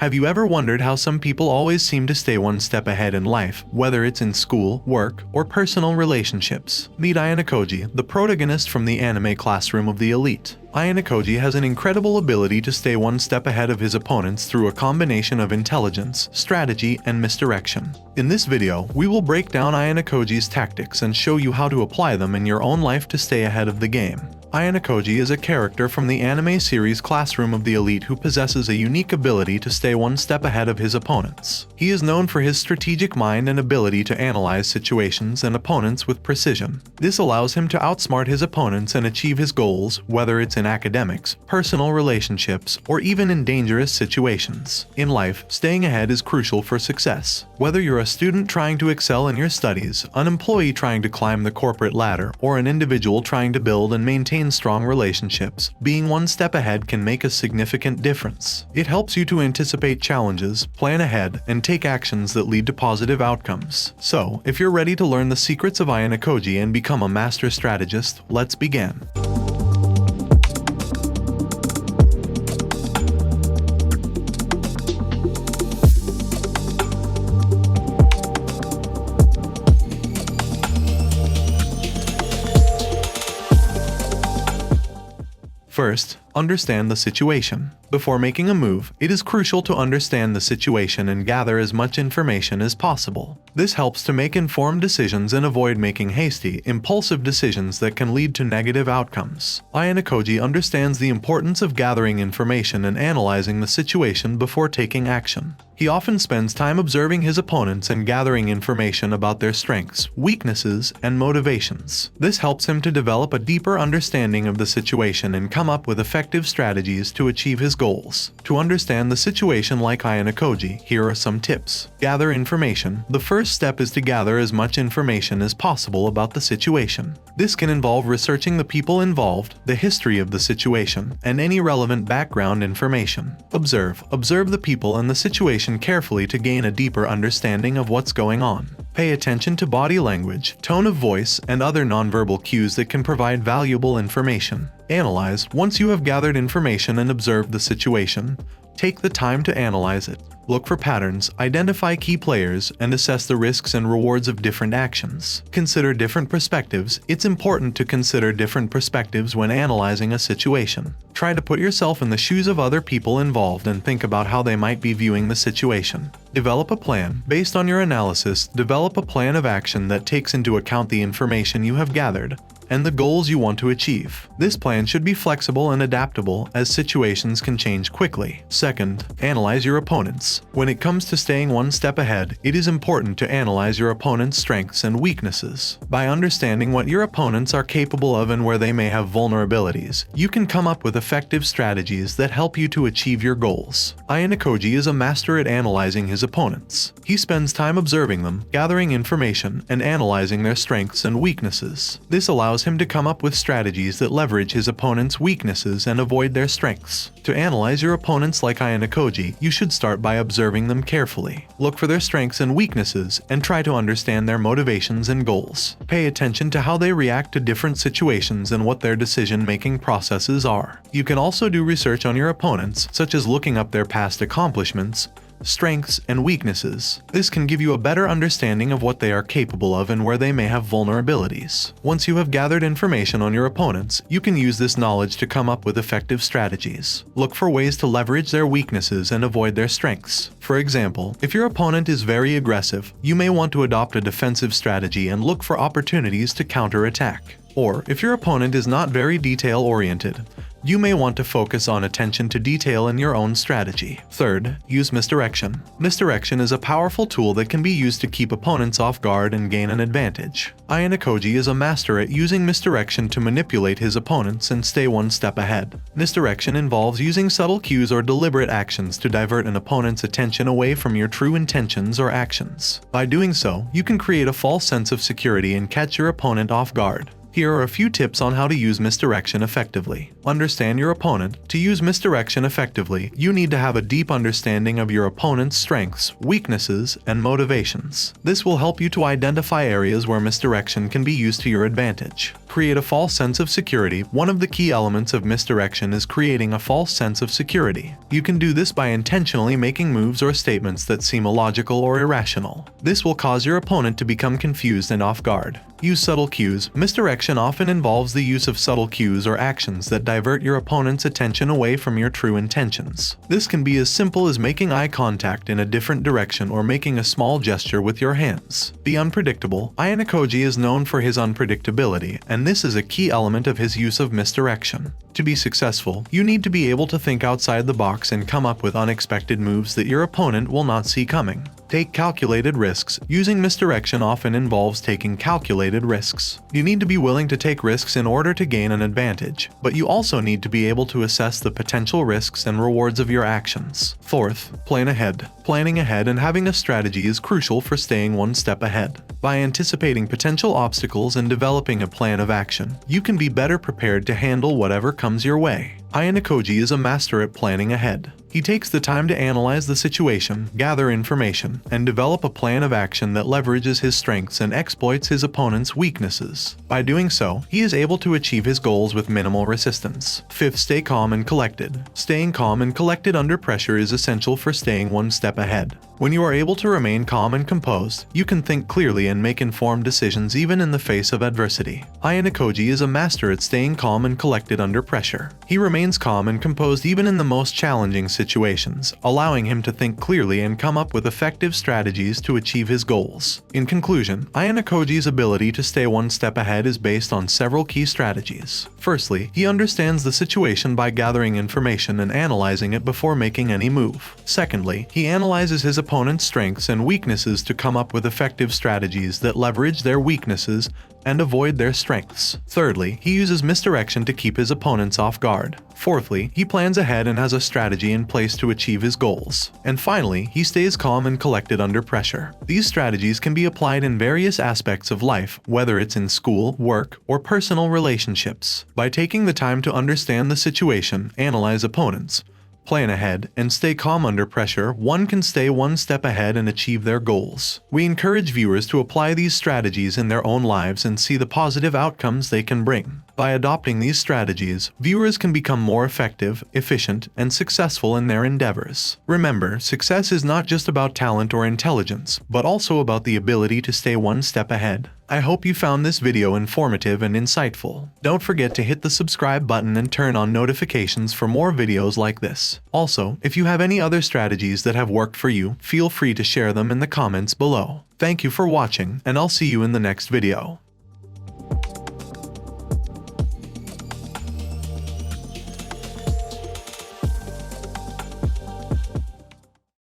Have you ever wondered how some people always seem to stay one step ahead in life, whether it's in school, work, or personal relationships? Meet Ayanokoji, the protagonist from the anime Classroom of the Elite. Ayanokoji has an incredible ability to stay one step ahead of his opponents through a combination of intelligence, strategy, and misdirection. In this video, we will break down Ayanokoji's tactics and show you how to apply them in your own life to stay ahead of the game. Ayanokoji is a character from the anime series Classroom of the Elite who possesses a unique ability to stay one step ahead of his opponents. He is known for his strategic mind and ability to analyze situations and opponents with precision. This allows him to outsmart his opponents and achieve his goals, whether it's in academics, personal relationships, or even in dangerous situations. In life, staying ahead is crucial for success. Whether you're a student trying to excel in your studies, an employee trying to climb the corporate ladder, or an individual trying to build and maintain strong relationships, being one step ahead can make a significant difference. It helps you to anticipate challenges, plan ahead, and take actions that lead to positive outcomes. So, if you're ready to learn the secrets of Ayanokoji and become a master strategist, let's begin. First, understand the situation. Before making a move, it is crucial to understand the situation and gather as much information as possible. This helps to make informed decisions and avoid making hasty, impulsive decisions that can lead to negative outcomes. Ayanokoji understands the importance of gathering information and analyzing the situation before taking action. He often spends time observing his opponents and gathering information about their strengths, weaknesses, and motivations. This helps him to develop a deeper understanding of the situation and come up with effective strategies to achieve his goals. To understand the situation like Ayanokoji, here are some tips. Gather information. The first step is to gather as much information as possible about the situation. This can involve researching the people involved, the history of the situation, and any relevant background information. Observe the people and the situation carefully to gain a deeper understanding of what's going on. Pay attention to body language, tone of voice, and other nonverbal cues that can provide valuable information. Analyze. Once you have gathered information and observed the situation, take the time to analyze it. Look for patterns, identify key players, and assess the risks and rewards of different actions. Consider different perspectives. It's important to consider different perspectives when analyzing a situation. Try to put yourself in the shoes of other people involved and think about how they might be viewing the situation. Develop a plan. Based on your analysis, develop a plan of action that takes into account the information you have gathered and the goals you want to achieve. This plan should be flexible and adaptable as situations can change quickly. Second, analyze your opponents. When it comes to staying one step ahead, it is important to analyze your opponent's strengths and weaknesses. By understanding what your opponents are capable of and where they may have vulnerabilities, you can come up with effective strategies that help you to achieve your goals. Ayanokoji is a master at analyzing his opponents. He spends time observing them, gathering information, and analyzing their strengths and weaknesses. This allows him to come up with strategies that leverage his opponent's weaknesses and avoid their strengths. To analyze your opponents like Ayanokoji, you should start by observing them carefully. Look for their strengths and weaknesses and try to understand their motivations and goals. Pay attention to how they react to different situations and what their decision-making processes are. You can also do research on your opponents, such as looking up their past accomplishments, strengths, and weaknesses. This can give you a better understanding of what they are capable of and where they may have vulnerabilities. Once you have gathered information on your opponents, you can use this knowledge to come up with effective strategies. Look for ways to leverage their weaknesses and avoid their strengths. For example, if your opponent is very aggressive, you may want to adopt a defensive strategy and look for opportunities to counterattack. Or, if your opponent is not very detail-oriented, you may want to focus on attention to detail in your own strategy. Third, use misdirection. Misdirection is a powerful tool that can be used to keep opponents off guard and gain an advantage. Ayanokoji is a master at using misdirection to manipulate his opponents and stay one step ahead. Misdirection involves using subtle cues or deliberate actions to divert an opponent's attention away from your true intentions or actions. By doing so, you can create a false sense of security and catch your opponent off guard. Here are a few tips on how to use misdirection effectively. Understand your opponent. To use misdirection effectively, you need to have a deep understanding of your opponent's strengths, weaknesses, and motivations. This will help you to identify areas where misdirection can be used to your advantage. Create a false sense of security. One of the key elements of misdirection is creating a false sense of security. You can do this by intentionally making moves or statements that seem illogical or irrational. This will cause your opponent to become confused and off guard. Use subtle cues. Misdirection often involves the use of subtle cues or actions that divert your opponent's attention away from your true intentions. This can be as simple as making eye contact in a different direction or making a small gesture with your hands. Be unpredictable. Ayanokoji is known for his unpredictability, and this is a key element of his use of misdirection. To be successful, you need to be able to think outside the box and come up with unexpected moves that your opponent will not see coming. Take calculated risks. Using misdirection often involves taking calculated risks. You need to be willing to take risks in order to gain an advantage, but you also need to be able to assess the potential risks and rewards of your actions. Fourth, plan ahead. Planning ahead and having a strategy is crucial for staying one step ahead. By anticipating potential obstacles and developing a plan of action, you can be better prepared to handle whatever comes your way. Ayanokoji is a master at planning ahead. He takes the time to analyze the situation, gather information, and develop a plan of action that leverages his strengths and exploits his opponent's weaknesses. By doing so, he is able to achieve his goals with minimal resistance. Fifth, stay calm and collected. Staying calm and collected under pressure is essential for staying one step ahead. When you are able to remain calm and composed, you can think clearly and make informed decisions even in the face of adversity. Ayanokoji is a master at staying calm and collected under pressure. He remains calm and composed even in the most challenging situations, allowing him to think clearly and come up with effective strategies to achieve his goals. In conclusion, Ayanokoji's ability to stay one step ahead is based on several key strategies. Firstly, he understands the situation by gathering information and analyzing it before making any move. Secondly, he analyzes his opponent's strengths and weaknesses to come up with effective strategies that leverage their weaknesses and avoid their strengths. Thirdly, he uses misdirection to keep his opponents off guard. Fourthly, he plans ahead and has a strategy in place to achieve his goals. And finally, he stays calm and collected under pressure. These strategies can be applied in various aspects of life, whether it's in school, work, or personal relationships. By taking the time to understand the situation, analyze opponents, plan ahead, and stay calm under pressure, one can stay one step ahead and achieve their goals. We encourage viewers to apply these strategies in their own lives and see the positive outcomes they can bring. By adopting these strategies, viewers can become more effective, efficient, and successful in their endeavors. Remember, success is not just about talent or intelligence, but also about the ability to stay one step ahead. I hope you found this video informative and insightful. Don't forget to hit the subscribe button and turn on notifications for more videos like this. Also, if you have any other strategies that have worked for you, feel free to share them in the comments below. Thank you for watching, and I'll see you in the next video.